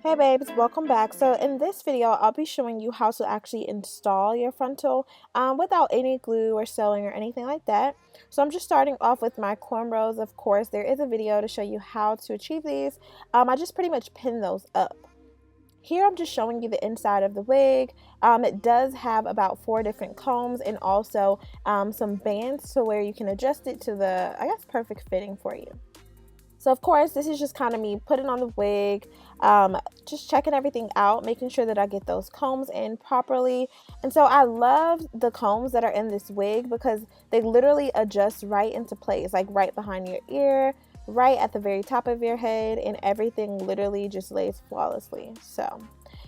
Hey babes, welcome back. So in this video, I'll be showing you how to actually install your frontal without any glue or sewing or anything like that. So I'm just starting off with my cornrows. Of course, there is a video to show you how to achieve these. I just pretty much pin those up. Here I'm just showing you the inside of the wig. It does have about 4 different combs and also some bands to where you can adjust it to the, I guess, perfect fitting for you. So of course, this is just kind of me putting on the wig, just checking everything out, making sure that I get those combs in properly. And so I love the combs that are in this wig because they literally adjust right into place, like right behind your ear, right at the very top of your head, and everything literally just lays flawlessly. So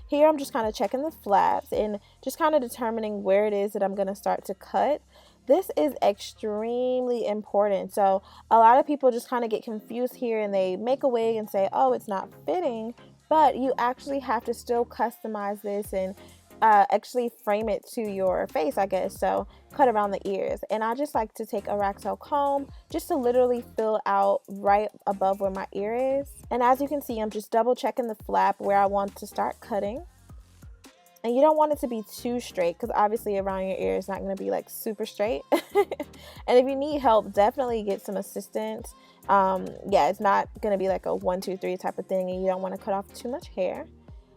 here I'm just kind of checking the flaps and just kind of determining where it is that I'm going to start to cut. This is extremely important. So a lot of people just kind of get confused here and they make a wig and say, oh, it's not fitting, but you actually have to still customize this and actually frame it to your face, I guess. So cut around the ears. And I just like to take a rat tail comb just to literally fill out right above where my ear is. And as you can see, I'm just double checking the flap where I want to start cutting. And you don't want it to be too straight because obviously around your ear is not going to be like super straight. And if you need help, definitely get some assistance. Yeah, it's not going to be like a 1, 2, 3 type of thing, and you don't want to cut off too much hair.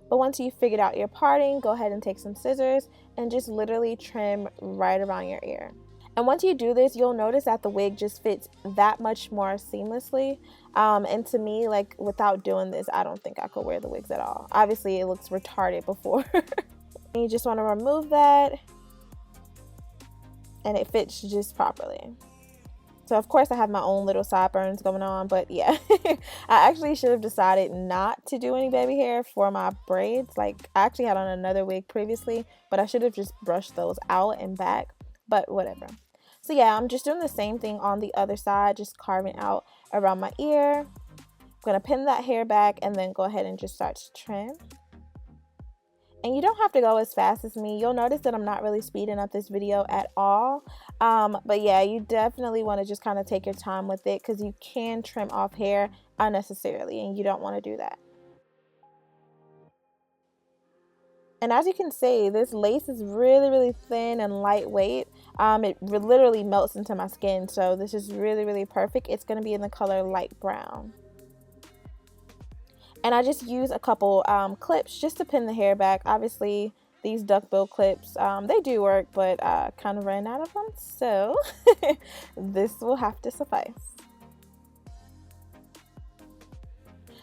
But once you've figured out your parting, go ahead and take some scissors and just literally trim right around your ear. And once you do this, you'll notice that the wig just fits that much more seamlessly. And to me, like, without doing this, I don't think I could wear the wigs at all. Obviously, it looks retarded before. You just want to remove that, and it fits just properly. So of course I have my own little sideburns going on, but yeah. I actually should have decided not to do any baby hair for my braids. Like, I actually had on another wig previously, but I should have just brushed those out and back, but whatever. So yeah, I'm just doing the same thing on the other side, just carving out around my ear. I'm gonna pin that hair back and then go ahead and just start to trim. And you don't have to go as fast as me. You'll notice that I'm not really speeding up this video at all. But yeah, you definitely want to just kind of take your time with it because you can trim off hair unnecessarily and you don't want to do that. And as you can see, this lace is really, really thin and lightweight. It literally melts into my skin. So this is really, really perfect. It's going to be in the color light brown. And I just use a couple clips just to pin the hair back. Obviously, these duckbill clips, they do work, but I kind of ran out of them. So this will have to suffice.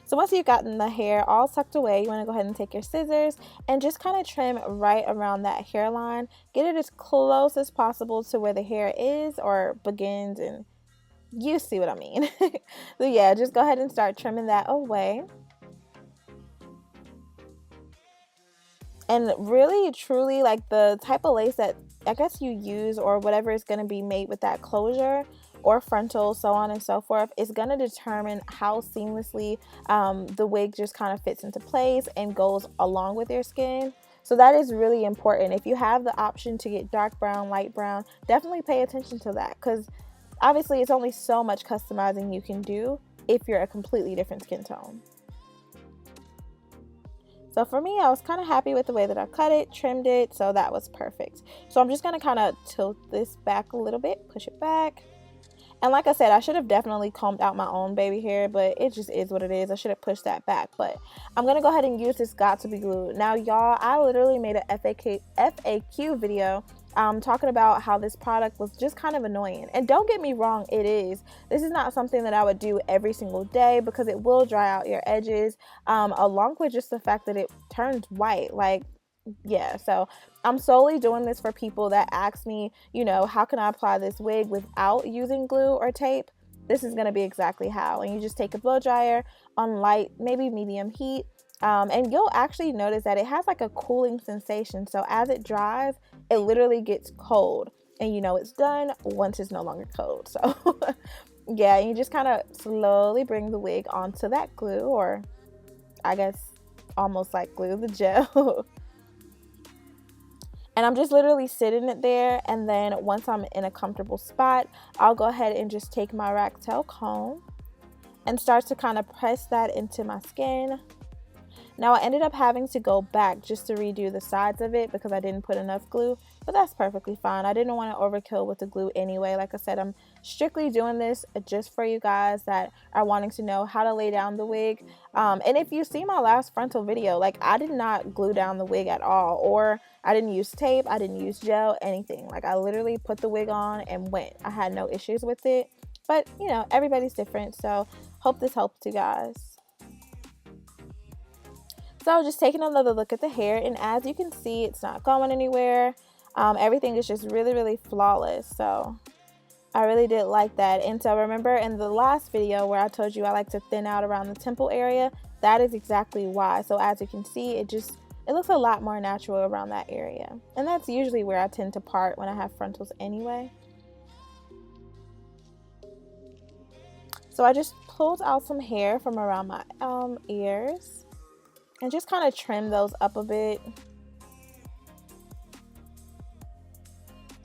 So once you've gotten the hair all tucked away, you want to go ahead and take your scissors and just kind of trim right around that hairline. Get it as close as possible to where the hair is or begins, and you see what I mean. So yeah, just go ahead and start trimming that away. And really, truly, like, the type of lace that I guess you use or whatever is going to be made with that closure or frontal, so on and so forth, is going to determine how seamlessly the wig just kind of fits into place and goes along with your skin. So that is really important. If you have the option to get dark brown, light brown, definitely pay attention to that because obviously it's only so much customizing you can do if you're a completely different skin tone. So for me, I was kind of happy with the way that I cut it, trimmed it, so that was perfect. So I'm just going to kind of tilt this back a little bit, push it back. And like I said, I should have definitely combed out my own baby hair, but it just is what it is. I should have pushed that back, but I'm going to go ahead and use this Gossipy Glue. Now, y'all, I literally made a FAQ video talking about how this product was just kind of annoying. And don't get me wrong, it is. This is not something that I would do every single day because it will dry out your edges, along with just the fact that it turns white. Like, yeah, so I'm solely doing this for people that ask me, you know, how can I apply this wig without using glue or tape? This is going to be exactly how. And you just take a blow dryer on light, maybe medium heat. And you'll actually notice that it has like a cooling sensation. So as it dries, it literally gets cold. And you know it's done once it's no longer cold. So yeah, you just kind of slowly bring the wig onto that glue, or I guess almost like glue, the gel. And I'm just literally sitting it there. And then once I'm in a comfortable spot, I'll go ahead and just take my rat tail comb and start to kind of press that into my skin. Now I ended up having to go back just to redo the sides of it because I didn't put enough glue, but that's perfectly fine. I didn't want to overkill with the glue anyway. Like I said, I'm strictly doing this just for you guys that are wanting to know how to lay down the wig. And if you see my last frontal video, like I did not glue down the wig at all, or I didn't use tape, I didn't use gel, anything. Like I literally put the wig on and went. I had no issues with it, but you know, everybody's different, so hope this helped you guys. So just taking another look at the hair, and as you can see, it's not going anywhere. Everything is just really flawless, so I really did like that. And so remember in the last video where I told you I like to thin out around the temple area, that is exactly why. So as you can see, it looks a lot more natural around that area, and that's usually where I tend to part when I have frontals anyway. So I just pulled out some hair from around my ears and just kind of trim those up a bit.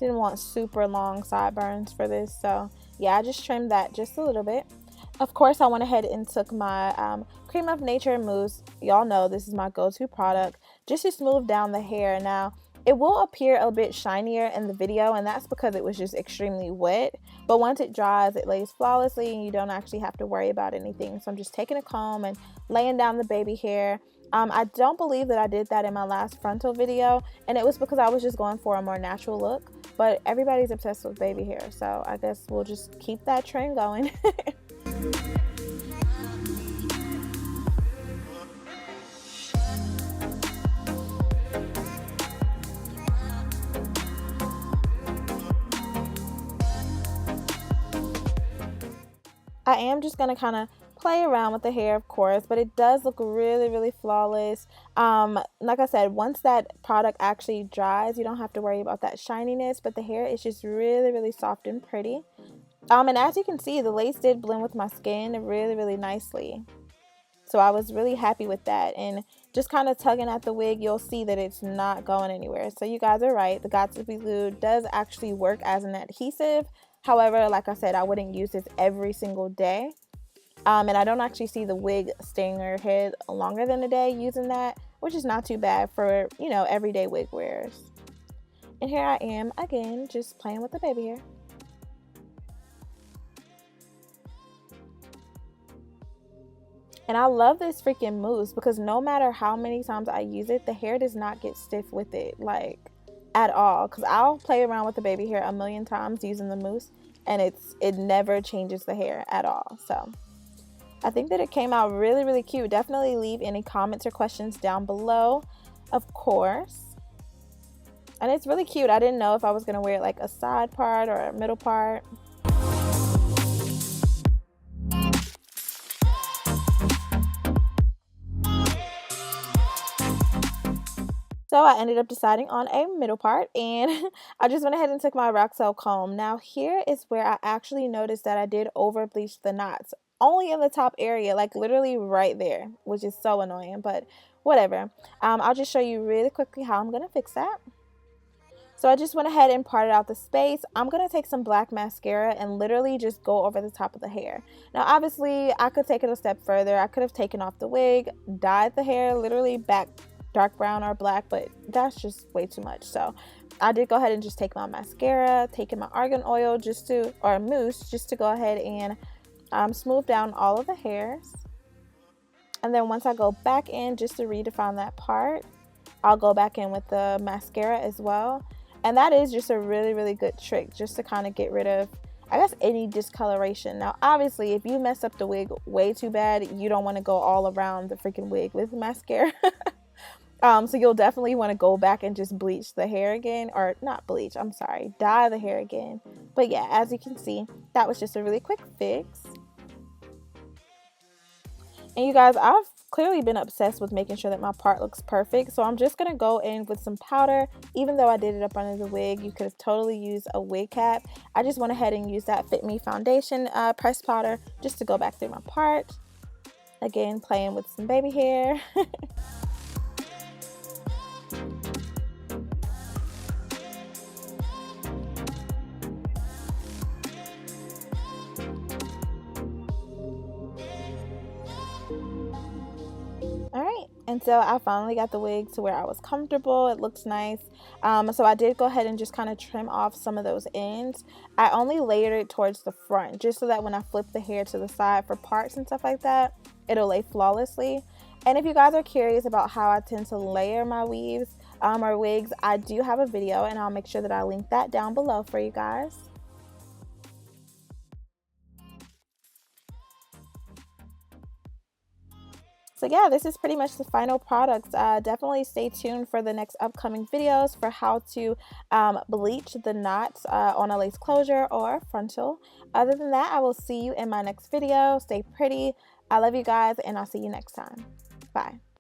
Didn't want super long sideburns for this, so yeah, I just trimmed that just a little bit. Of course, I went ahead and took my Cream of Nature mousse. Y'all know this is my go-to product, just to smooth down the hair. Now, it will appear a bit shinier in the video, and that's because it was just extremely wet. But once it dries, it lays flawlessly, and you don't actually have to worry about anything. So I'm just taking a comb and laying down the baby hair. I don't believe that I did that in my last frontal video, and it was because I was just going for a more natural look. But everybody's obsessed with baby hair, so I guess we'll just keep that trend going. I am just going to kind of play around with the hair, of course, but it does look really flawless. Like I said, once that product actually dries, you don't have to worry about that shininess, but the hair is just really soft and pretty. And as you can see, the lace did blend with my skin really nicely. So I was really happy with that, and just kind of tugging at the wig, you'll see that it's not going anywhere. So you guys are right, the Gossipy Glue does actually work as an adhesive. However, like I said, I wouldn't use this every single day. And I don't actually see the wig staying on your head longer than a day using that, which is not too bad for, you know, everyday wig wearers. And here I am again, just playing with the baby hair. And I love this freaking mousse because no matter how many times I use it, the hair does not get stiff with it, like at all. Because I'll play around with the baby hair a million times using the mousse, and it never changes the hair at all. So I think that it came out really cute. Definitely leave any comments or questions down below, of course. And it's really cute. I didn't know if I was going to wear it like a side part or a middle part. So I ended up deciding on a middle part, and I just went ahead and took my Roxel comb. Now here is where I actually noticed that I did over bleach the knots. Only in the top area, like literally right there, which is so annoying, but whatever. I'll just show you really quickly how I'm going to fix that. So I just went ahead and parted out the space. I'm going to take some black mascara and literally just go over the top of the hair. Now obviously I could take it a step further. I could have taken off the wig, dyed the hair literally back dark brown or black, but that's just way too much. So I did go ahead and just take my mascara, taking my argan oil or mousse just to go ahead and smooth down all of the hairs. And then once I go back in just to redefine that part, I'll go back in with the mascara as well. And that is just a really good trick just to kind of get rid of, I guess, any discoloration. Now obviously if you mess up the wig way too bad, you don't want to go all around the freaking wig with mascara. So you'll definitely want to go back and just bleach the hair again, or not bleach, I'm sorry, dye the hair again. But yeah, as you can see, that was just a really quick fix. And you guys, I've clearly been obsessed with making sure that my part looks perfect. So I'm just going to go in with some powder. Even though I did it up under the wig, you could have totally used a wig cap. I just went ahead and used that Fit Me foundation pressed powder just to go back through my part. Again, playing with some baby hair. And so I finally got the wig to where I was comfortable. It looks nice. So I did go ahead and just kind of trim off some of those ends. I only layered it towards the front just so that when I flip the hair to the side for parts and stuff like that, it'll lay flawlessly. And if you guys are curious about how I tend to layer my weaves or wigs, I do have a video, and I'll make sure that I link that down below for you guys. So yeah, this is pretty much the final product. Definitely stay tuned for the next upcoming videos for how to bleach the knots on a lace closure or frontal. Other than that, I will see you in my next video. Stay pretty. I love you guys, and I'll see you next time. Bye.